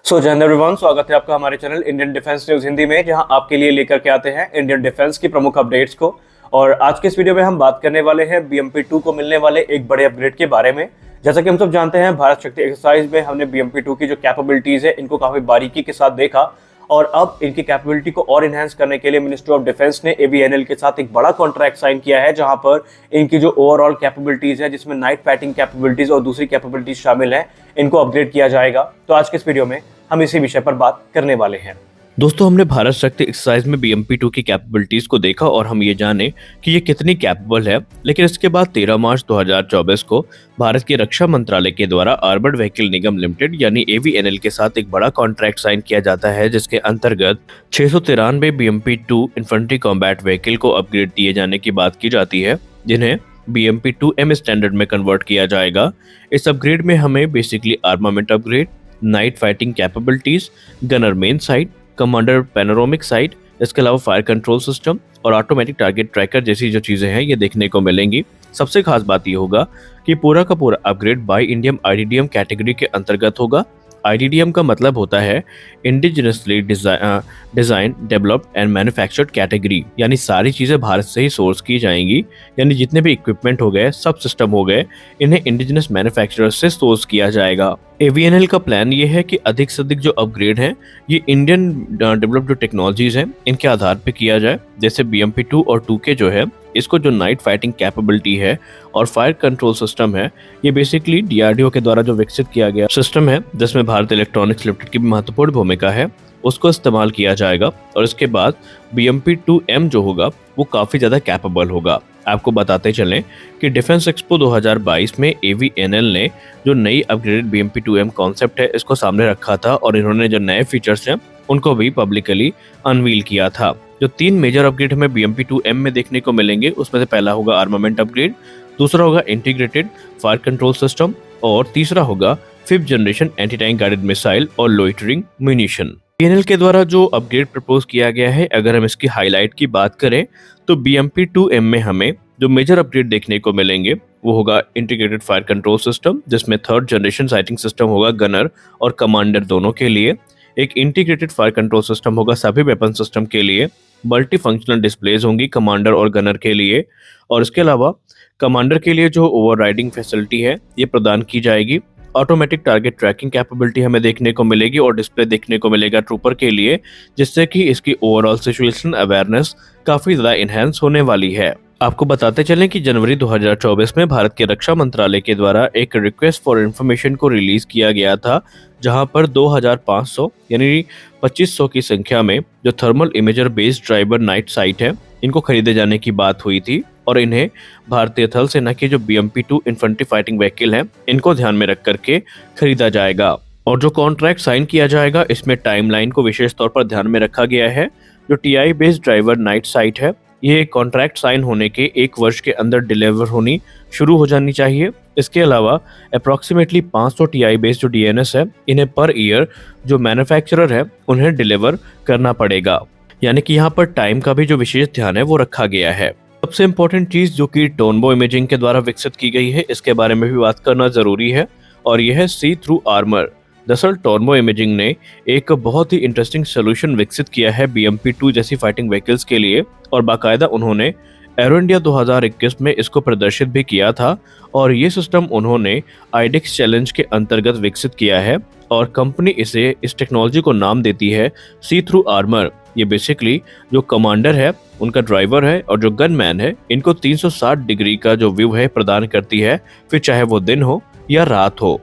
जय हिंद एवरीवन, स्वागत है आपका हमारे channel Indian defence news Hindi में, जहां आपके लिए लेकर के आते हैं इंडियन डिफेंस की प्रमुख अपडेट्स को। और आज के इस वीडियो में हम बात करने वाले हैं BMP-2 को मिलने वाले एक बड़े अपग्रेड के बारे में। जैसा कि हम सब जानते हैं, भारत शक्ति एक्सरसाइज में हमने BMP-2 की जो कैपेबिलिटीज है इनको काफी बारीकी के साथ देखा, और अब इनकी कैपेबिलिटी को और इनहेंस करने के लिए मिनिस्ट्री ऑफ डिफेंस ने AVNL के साथ एक बड़ा कॉन्ट्रैक्ट साइन किया है, जहां पर इनकी जो ओवरऑल कैपेबिलिटीज है, जिसमें नाइट फाइटिंग कैपेबिलिटीज और दूसरी कैपेबिलिटीज शामिल हैं, इनको अपग्रेड किया जाएगा। तो आज के इस वीडियो में हम इसी विषय पर बात करने वाले हैं। दोस्तों, हमने भारत शक्ति एक्सरसाइज में BMP-2 की कैपेबिलिटीज को देखा और हम ये जाने कि ये कितनी कैपेबल है। लेकिन इसके बाद 13 मार्च 2024 को भारत के रक्षा मंत्रालय के द्वारा आर्मर्ड व्हीकल निगम लिमिटेड यानी AVNL के साथ एक बड़ा कॉन्ट्रैक्ट साइन किया जाता है, जिसके अंतर्गत 693 BMP-2 इन्फेंट्री कॉम्बैट व्हीकल को अपग्रेड दिए जाने की बात की जाती है, जिन्हें BMP-2M स्टैंडर्ड में कन्वर्ट किया जाएगा। इस अपग्रेड में हमें basically armament upgrade, night fighting capabilities, gunner main site, commander panoramic site, इसके अलावा फायर कंट्रोल सिस्टम और ऑटोमेटिक टारगेट ट्रैकर जैसी जो चीजें हैं ये देखने को मिलेंगी। सबसे खास बात ये होगा कि पूरा का पूरा upgrade by Indian IDDM category के अंतर्गत होगा। IDDM का मतलब होता है indigenously design, developed and manufactured category, यानी सारी चीजें भारत से ही सोर्स की जाएंगी। यानी जितने भी इक्विपमेंट हो गए, सब सिस्टम हो गए, इन्हें इंडिजिनस मैन्युफैक्चरर से सोर्स किया जाएगा। AVNL का प्लान ये है कि अधिक से अधिक जो अपग्रेड है ये इंडियन डेवलप्ड जो टेक्नोलॉजीज हैं इनके आधार पे किया जाए। जैसे BMP-2 और 2K जो है, इसको जो नाइट फाइटिंग कैपेबिलिटी है और फायर कंट्रोल सिस्टम है, ये बेसिकली DRDO के द्वारा जो विकसित किया गया सिस्टम है, जिसमें भारत इलेक्ट्रॉनिक्स लिमिटेड की भी महत्वपूर्ण भूमिका है, उसको इस्तेमाल किया जाएगा। और इसके बाद BMP-2M जो होगा वो काफी ज्यादा कैपेबल होगा। आपको बताते चलें कि डिफेंस एक्सपो 2022 में AVNL ने जो नई अपग्रेडेड BMP-2M कॉन्सेप्ट है इसको सामने रखा था, और इन्होंने जो नए फीचर्स हैं उनको भी पब्लिकली अनवील किया था। जो 3 मेजर अपग्रेड हमें BMP-2M में देखने को मिलेंगे, उसमें से पहला होगा आर्मामेंट अपग्रेड, दूसरा होगा इंटीग्रेटेड फायर कंट्रोल सिस्टम, और तीसरा होगा 5th generation anti tank guided missile और लोइटरिंग म्यूनिशन। AVNL के द्वारा जो अपग्रेड प्रपोज किया गया है, अगर हम इसकी हाईलाइट की बात करें तो BMP-2M में हमें जो मेजर अपग्रेड देखने को मिलेंगे वो होगा इंटीग्रेटेड फायर कंट्रोल सिस्टम, जिसमें 3rd जनरेशन साइटिंग सिस्टम होगा गनर और कमांडर दोनों के लिए। एक इंटीग्रेटेड फायर कंट्रोल सिस्टम होगा सभी वेपन सिस्टम के लिए। मल्टी फंक्शनल डिस्प्लेज होंगी कमांडर और गनर के लिए, और इसके अलावा कमांडर के लिए जो ओवरराइडिंग फैसिलिटी है ये प्रदान की जाएगी। ऑटोमेटिक टारगेट ट्रैकिंग कैपेबिलिटी हमें देखने को मिलेगी और डिस्प्ले देखने को मिलेगा ट्रूपर के लिए, जिससे कि इसकी ओवरऑल सिचुएशन अवेयरनेस काफी ज्यादा इनहेंस होने वाली है। आपको बताते चलें कि जनवरी 2024 में भारत के रक्षा मंत्रालय के द्वारा एक रिक्वेस्ट फॉर इंफॉर्मेशन को रिलीज किया गया था, जहां पर 2500 यानी 2500 की संख्या में जो thermal imager based driver night sight है इनको खरीदे जाने की बात हुई थी, और इन्हें भारतीय थल सेना की जो BMP-2 इन्फेंट्री फाइटिंग व्हीकल है इनको ध्यान में रख करके खरीदा जाएगा। और जो कॉन्ट्रैक्ट साइन किया जाएगा इसमें टाइमलाइन को विशेष तौर पर ध्यान में रखा गया है। जो TI based driver night sight है, ये कॉन्ट्रैक्ट साइन होने के 1 वर्ष के अंदर डिलीवर होनी शुरू हो जानी चाहिए। इसके अलावा अप्रॉक्सीमेटली 500 TI बेस्ड जो DNS है, इन्हें पर ईयर जो मैन्युफैक्चरर है उन्हें डिलीवर करना पड़ेगा। यानी कि यहाँ पर टाइम का भी जो विशेष ध्यान है वो रखा गया है। सबसे इम्पोर्टेंट चीज जो कि टोनबो इमेजिंग के द्वारा विकसित की गई है, इसके बारे में भी बात करना जरूरी है, और यह है सी थ्रू आर्मर। दरअसल टोनबो इमेजिंग ने एक बहुत ही इंटरेस्टिंग सोल्यूशन विकसित किया है BMP-2 जैसी फाइटिंग व्हीकल्स के लिए, और बाकायदा उन्होंने एरो इंडिया 2021 में इसको प्रदर्शित भी किया था। और ये सिस्टम उन्होंने IDEX चैलेंज के अंतर्गत विकसित किया है, और कंपनी इस टेक्नोलॉजी को नाम देती है सी थ्रू आर्मर। ये बेसिकली जो कमांडर है, उनका ड्राइवर है और जो गनमैन है, इनको 360 डिग्री का जो व्यू है प्रदान करती है, फिर चाहे वो दिन हो या रात हो।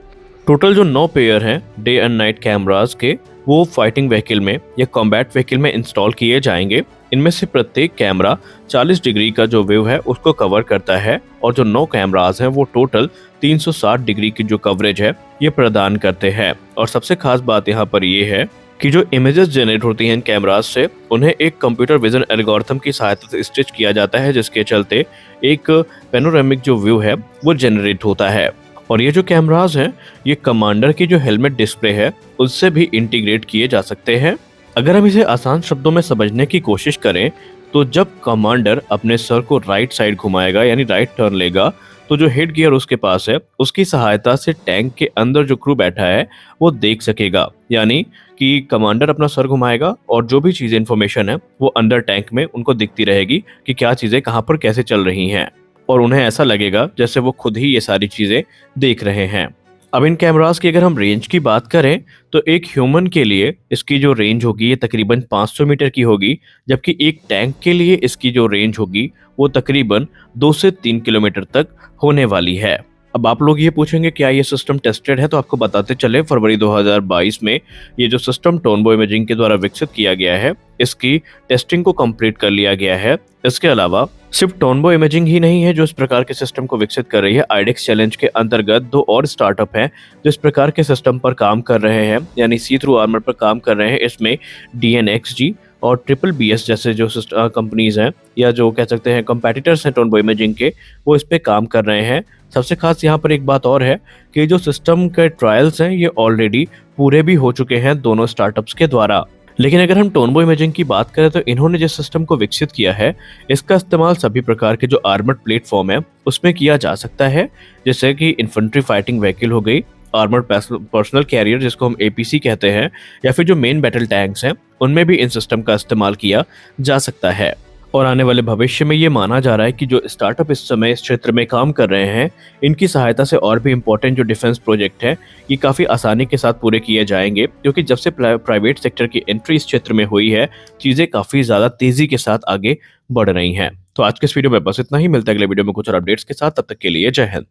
टोटल जो 9 पेयर हैं डे एंड नाइट कैमरास के, वो फाइटिंग व्हीकल में या कॉम्बैट व्हीकल में इंस्टॉल किए जाएंगे। इनमें से प्रत्येक कैमरा 40 डिग्री का जो व्यू है उसको कवर करता है, और जो 9 कैमरास हैं वो टोटल 360 डिग्री की जो कवरेज है ये प्रदान करते हैं। और सबसे खास बात यहाँ पर ये है कि जो इमेजेस जनरेट होती हैं इन कैमरास से, उन्हें एक कंप्यूटर विजन एल्गोरिथम की सहायता से स्टिच किया जाता है, जिसके चलते एक पैनोरामिक जो व्यू है वो जनरेट होता है। और ये जो कैमरास हैं ये कमांडर की जो हेलमेट डिस्प्ले है उससे भी इंटीग्रेट किए जा सकते हैं। अगर हम इसे आसान शब्दों में समझने की कोशिश करें तो जब कमांडर अपने सर को राइट साइड घुमाएगा यानी राइट टर्न लेगा, तो जो हेड गियर उसके पास है उसकी सहायता से टैंक के अंदर जो क्रू बैठा है वो देख सकेगा। यानी कि कमांडर अपना सर घुमाएगा और जो भी चीजें इंफॉर्मेशन है वो अंदर टैंक में उनको दिखती रहेगी कि क्या चीजें कहाँ पर कैसे चल रही हैं, और उन्हें ऐसा लगेगा जैसे वो खुद ही ये सारी चीजें देख रहे हैं। अब इन कैमरास की अगर हम रेंज की बात करें तो एक ह्यूमन के लिए इसकी जो रेंज होगी ये तकरीबन 500 मीटर की होगी, जबकि एक टैंक के लिए इसकी जो रेंज होगी वो तकरीबन 2 से 3 किलोमीटर तक होने वाली है। अब आप लोग ये पूछेंगे क्या ये सिस्टम टेस्टेड है, तो आपको बताते चले फरवरी 2022 में ये जो सिस्टम टोनबो इमेजिंग के द्वारा विकसित किया गया है इसकी टेस्टिंग को कंप्लीट कर लिया गया है। इसके अलावा सिर्फ टोनबो इमेजिंग ही नहीं है जो इस प्रकार के सिस्टम को विकसित कर रही है। आइडेक्स चैलेंज के अंतर्गत 2 और स्टार्टअप हैं जो इस प्रकार के सिस्टम पर काम कर रहे हैं, यानी सी थ्रू आर्मर पर काम कर रहे हैं। इसमें DNXG और ट्रिपल BS जैसे जो कंपनीज हैं या जो कह सकते हैं कंपेटिटर्स हैं टोनबो इमेजिंग के, वो इस पे काम कर रहे हैं। सबसे खास यहाँ पर एक बात और है कि जो सिस्टम के ट्रायल्स हैं ये ऑलरेडी पूरे भी हो चुके हैं दोनों स्टार्टअप्स के द्वारा। लेकिन अगर हम टोनबो इमेजिंग की बात करें तो इन्होंने जिस सिस्टम को विकसित किया है इसका इस्तेमाल सभी प्रकार के जो आर्मर्ड प्लेटफॉर्म है उसमें किया जा सकता है, जैसे कि इन्फेंट्री फाइटिंग व्हीकल हो गई, आर्मर्ड पर्सनल कैरियर जिसको हम APC कहते हैं, या फिर जो मेन बैटल टैंक्स हैं उनमें भी इन सिस्टम का इस्तेमाल किया जा सकता है। और आने वाले भविष्य में ये माना जा रहा है कि जो स्टार्टअप इस समय इस क्षेत्र में काम कर रहे हैं इनकी सहायता से और भी इम्पोर्टेंट जो डिफेंस प्रोजेक्ट है ये काफ़ी आसानी के साथ पूरे किए जाएंगे, क्योंकि जब से प्राइवेट सेक्टर की एंट्री इस क्षेत्र में हुई है चीज़ें काफ़ी ज़्यादा तेज़ी के साथ आगे बढ़ रही हैं। तो आज के इस वीडियो में बस इतना ही, मिलता है अगले वीडियो में कुछ और अपडेट्स के साथ, तब तक के लिए जय हिंद।